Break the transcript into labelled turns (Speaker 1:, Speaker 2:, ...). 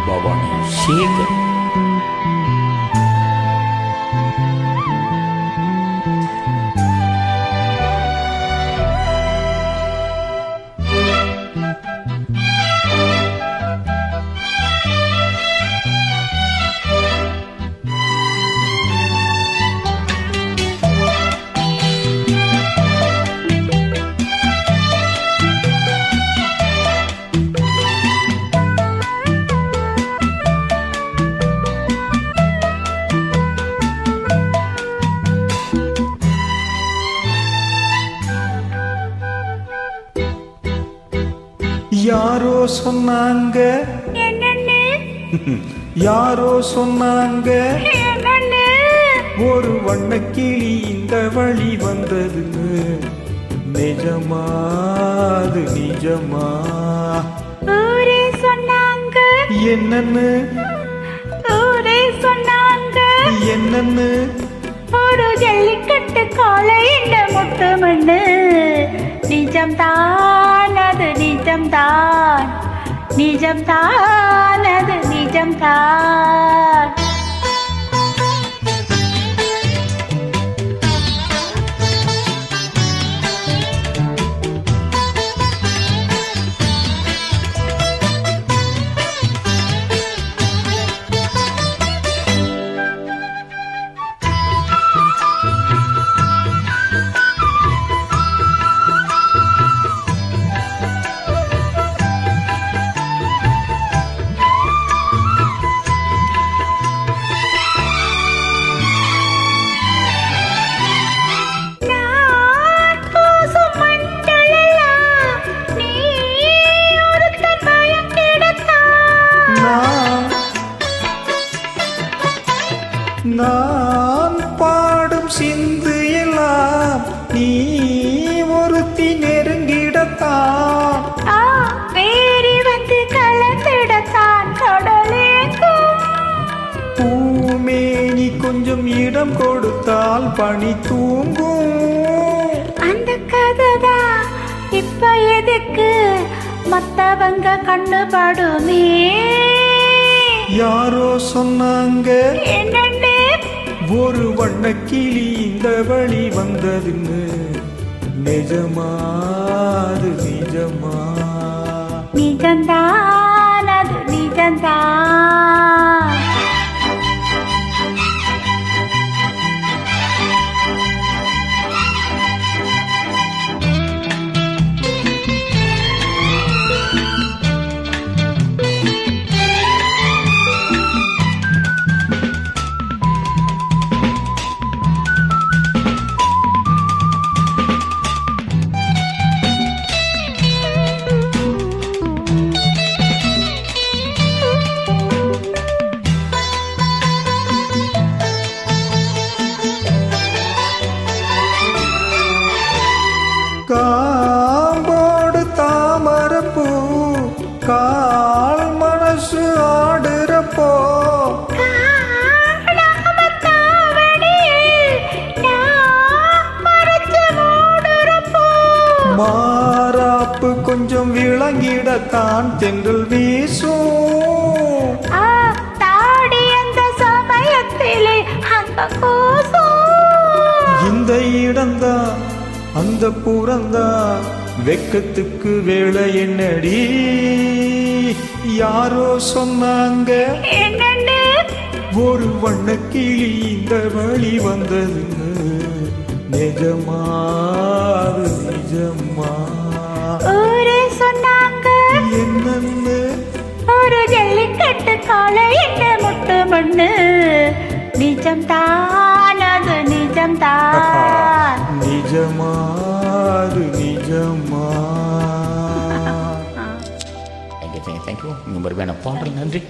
Speaker 1: பவானி சேகர்.
Speaker 2: யாரோ சொன்னாங்க, யாரோ சொன்னாங்க, ஒரு வண்ணக்கிளி இந்த வழி வந்ததுன்னு. நிஜமா அது நிஜமா?
Speaker 3: ஊரே சொன்னாங்க
Speaker 2: என்னன்னு,
Speaker 3: ஊரே சொன்னாங்க
Speaker 2: என்னன்னு?
Speaker 3: ஒரு ஜல்லிக்கட்டு காலை இந்த முட்டு மண்ணு. நிஜம்தான் அது நிஜம்தான், நிஜம்தான் அது நிஜம்தான்.
Speaker 2: நான் பாடும் சிந்து எல்லாம் நீ ஒருத்தி நெருங்கிடத்தான்.
Speaker 3: பேரி வந்து கலந்திடத்தான் கடலேக்கும்.
Speaker 2: பூமேனி கொஞ்சம் இடம் கொடுத்தால் பனி தூங்கும்.
Speaker 3: அந்த கதைதா இப்ப எதுக்கு மத்தவங்க கண்ணுபடுமே?
Speaker 2: யாரோ சொன்னாங்க,
Speaker 3: என்னன்னு?
Speaker 2: ஒரு வண்ணக்கிளி இந்த வழி வந்ததுன்னு. நிஜமா அது நிஜமா?
Speaker 3: நிஜம்தான் அது நிஜம்தான்.
Speaker 2: காம்போடு தாமரப்பூ கால் மனசு ஆடுறப்போ, மாறாப்பு கொஞ்சம் விளங்கிடத்தான் தென்றல் வீசும்.
Speaker 3: தாடி அந்த சமயத்திலே அந்த கோசம்.
Speaker 2: இந்த இடம்தான் அந்த புறந்தான் வெக்கத்துக்கு வேலை என்னடி? யாரோ சொன்னாங்க,
Speaker 3: என்னன்னு?
Speaker 2: ஒரு வண்ணக்கிளி இந்த வழி வந்ததுன்னு. நிஜமா அது நிஜமா?
Speaker 3: ஊரே சொன்னாங்க,
Speaker 2: என்னன்னு?
Speaker 3: ஒரு ஜல்லிக்கட்டு காலை இந்த முட்டு மண்ணு. நிஜம்தான் அது நிஜம்தான்.
Speaker 2: நிஜமா அது நிஜமா?
Speaker 1: தேங்க்யூ. உங்கள் பாடல் நன்றி.